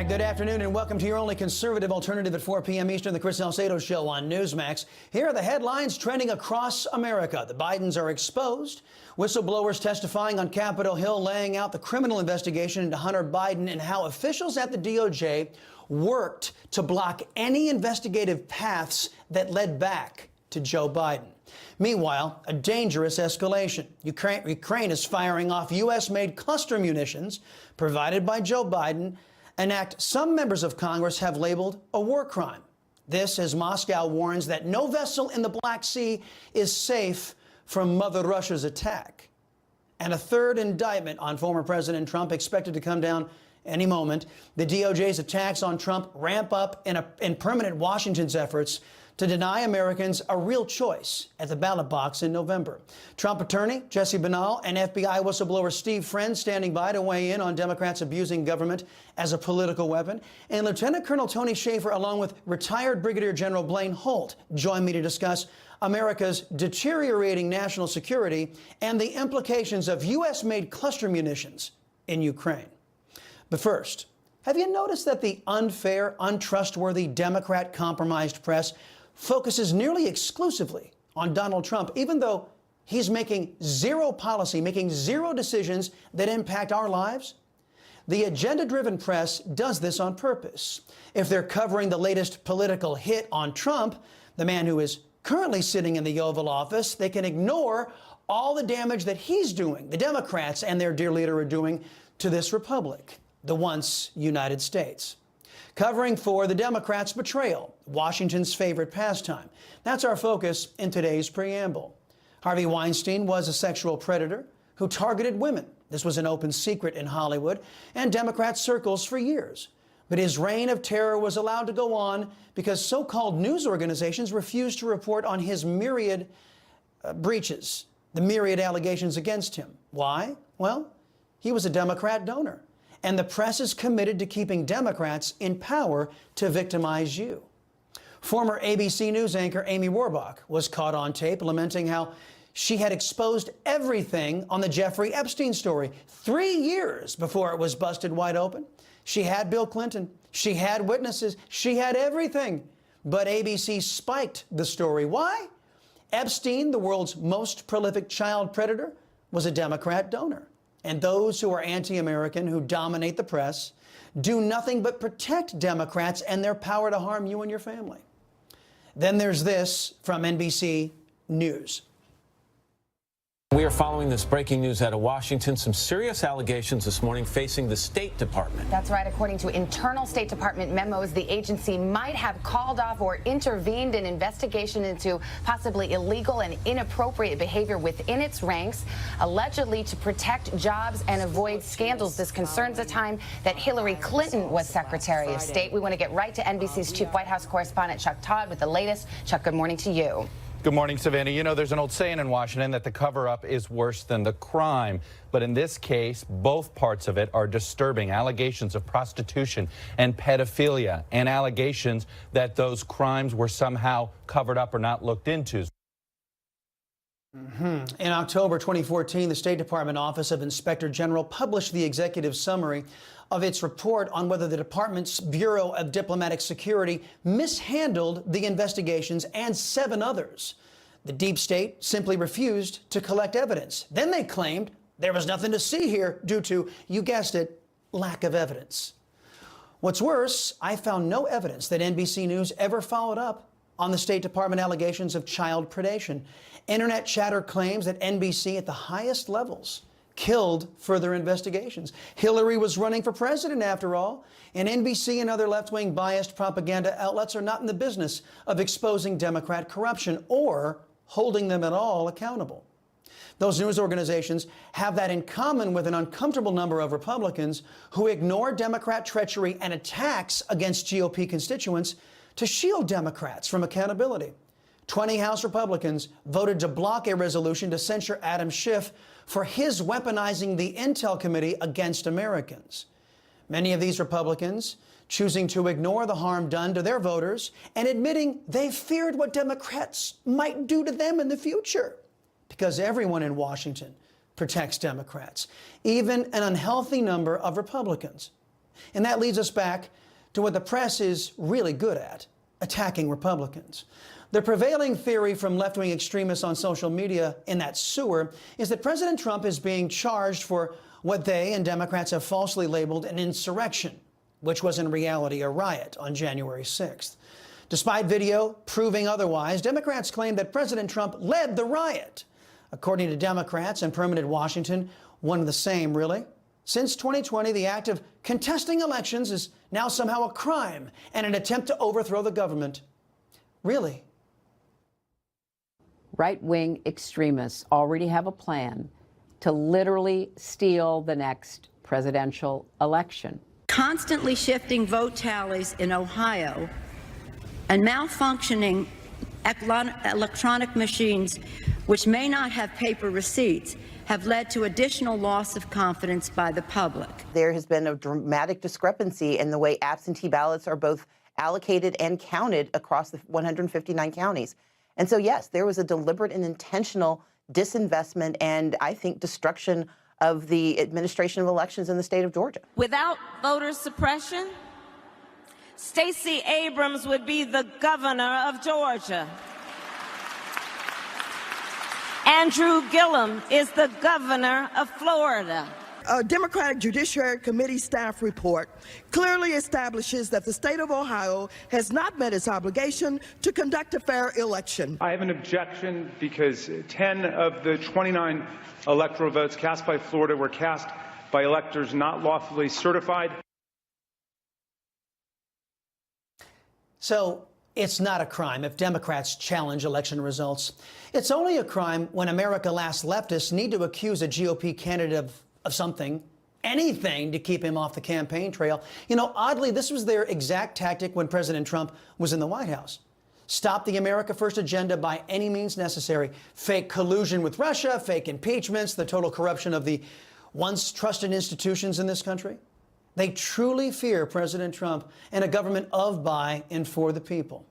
Good afternoon and welcome to your only conservative alternative at 4 p.m. Eastern, the Chris Salcedo Show on Newsmax. Here are the headlines trending across America. The Bidens are exposed. Whistleblowers testifying on Capitol Hill laying out the criminal investigation into Hunter Biden and how officials at the DOJ worked to block any investigative paths that led back to Joe Biden. Meanwhile, a dangerous escalation. Ukraine is firing off U.S.-made cluster munitions provided by Joe Biden, an act some members of Congress have labeled a war crime. This as Moscow warns that no vessel in the Black Sea is safe from Mother Russia's attack. And a third indictment on former President Trump expected to come down any moment. The DOJ's attacks on Trump ramp up in permanent Washington's efforts to deny Americans a real choice at the ballot box in November. Trump attorney Jesse Banal and FBI whistleblower Steve Friend standing by to weigh in on Democrats abusing government as a political weapon. And Lieutenant Colonel Tony Shaffer, along with retired Brigadier General Blaine Holt, join me to discuss America's deteriorating national security and the implications of U.S.-made cluster munitions in Ukraine. But first, have you noticed that the unfair, untrustworthy Democrat compromised press focuses nearly exclusively on Donald Trump, even though he's making zero policy, making zero decisions that impact our lives? The agenda-driven press does this on purpose. If they're covering the latest political hit on Trump, the man who is currently sitting in the Oval Office, they can ignore all the damage that he's doing, the Democrats and their dear leader are doing to this republic, the once United States. Covering for the Democrats' betrayal, Washington's favorite pastime. That's our focus in today's preamble. Harvey Weinstein was a sexual predator who targeted women. This was an open secret in Hollywood and Democrat circles for years. But his reign of terror was allowed to go on because so-called news organizations refused to report on his myriad breaches, the myriad allegations against him. Why? Well, he was a Democrat donor. And the press is committed to keeping Democrats in power to victimize you. Former ABC News anchor Amy Warbach was caught on tape lamenting how she had exposed everything on the Jeffrey Epstein story 3 years before it was busted wide open. She had Bill Clinton, she had witnesses, she had everything. But ABC spiked the story. Why? Epstein, the world's most prolific child predator, was a Democrat donor. And those who are anti-American, who dominate the press, do nothing but protect Democrats and their power to harm you and your family. Then there's this from NBC News. We are following this breaking news out of Washington. Some serious allegations this morning facing the State Department. That's right. According to internal State Department memos, the agency might have called off or intervened in investigation into possibly illegal and inappropriate behavior within its ranks, allegedly to protect jobs and avoid scandals. This concerns a time that Hillary Clinton was Secretary of State. We want to get right to NBC's chief White House correspondent Chuck Todd with the latest. Chuck, good morning to you. Good morning, Savannah. You know, there's an old saying in Washington that the cover-up is worse than the crime. But in this case, both parts of it are disturbing. Allegations of prostitution and pedophilia, and allegations that those crimes were somehow covered up or not looked into. In October 2014, the State Department Office of Inspector General published the executive summary of its report on whether the department's Bureau of Diplomatic Security mishandled the investigations and 7 others. The deep state simply refused to collect evidence. Then they claimed there was nothing to see here due to, you guessed it, lack of evidence. What's worse, I found no evidence that NBC News ever followed up on the State Department allegations of child predation. Internet chatter claims that NBC at the highest levels killed further investigations. Hillary was running for president, after all, and NBC and other left-wing biased propaganda outlets are not in the business of exposing Democrat corruption or holding them at all accountable. Those news organizations have that in common with an uncomfortable number of Republicans who ignore Democrat treachery and attacks against GOP constituents to shield Democrats from accountability. 20 House Republicans voted to block a resolution to censure Adam Schiff for his weaponizing the Intel Committee against Americans. Many of these Republicans choosing to ignore the harm done to their voters and admitting they feared what Democrats might do to them in the future. Because everyone in Washington protects Democrats, even an unhealthy number of Republicans. And that leads us back to what the press is really good at, attacking Republicans. The prevailing theory from left-wing extremists on social media in that sewer is that President Trump is being charged for what they and Democrats have falsely labeled an insurrection, which was in reality a riot on January 6th. Despite video proving otherwise, Democrats claim that President Trump led the riot. According to Democrats and permanent Washington, one and the same, really. Since 2020, the act of contesting elections is now somehow a crime and an attempt to overthrow the government. Really? Right-wing extremists already have a plan to literally steal the next presidential election. Constantly shifting vote tallies in Ohio and malfunctioning electronic machines which may not have paper receipts have led to additional loss of confidence by the public. There has been a dramatic discrepancy in the way absentee ballots are both allocated and counted across the 159 counties. And so, yes, there was a deliberate and intentional disinvestment and, I think, destruction of the administration of elections in the state of Georgia. Without voter suppression, Stacey Abrams would be the governor of Georgia. Andrew Gillum is the governor of Florida. A Democratic Judiciary Committee staff report clearly establishes that the state of Ohio has not met its obligation to conduct a fair election. I have an objection because 10 of the 29 electoral votes cast by Florida were cast by electors not lawfully certified. So it's not a crime if Democrats challenge election results. It's only a crime when America Last leftists need to accuse a GOP candidate of something, anything, to keep him off the campaign trail. You know, oddly, this was their exact tactic when President Trump was in the White House. Stop the America First agenda by any means necessary. Fake collusion with Russia, fake impeachments, the total corruption of the once trusted institutions in this country. They truly fear President Trump and a government of, by, and for the people.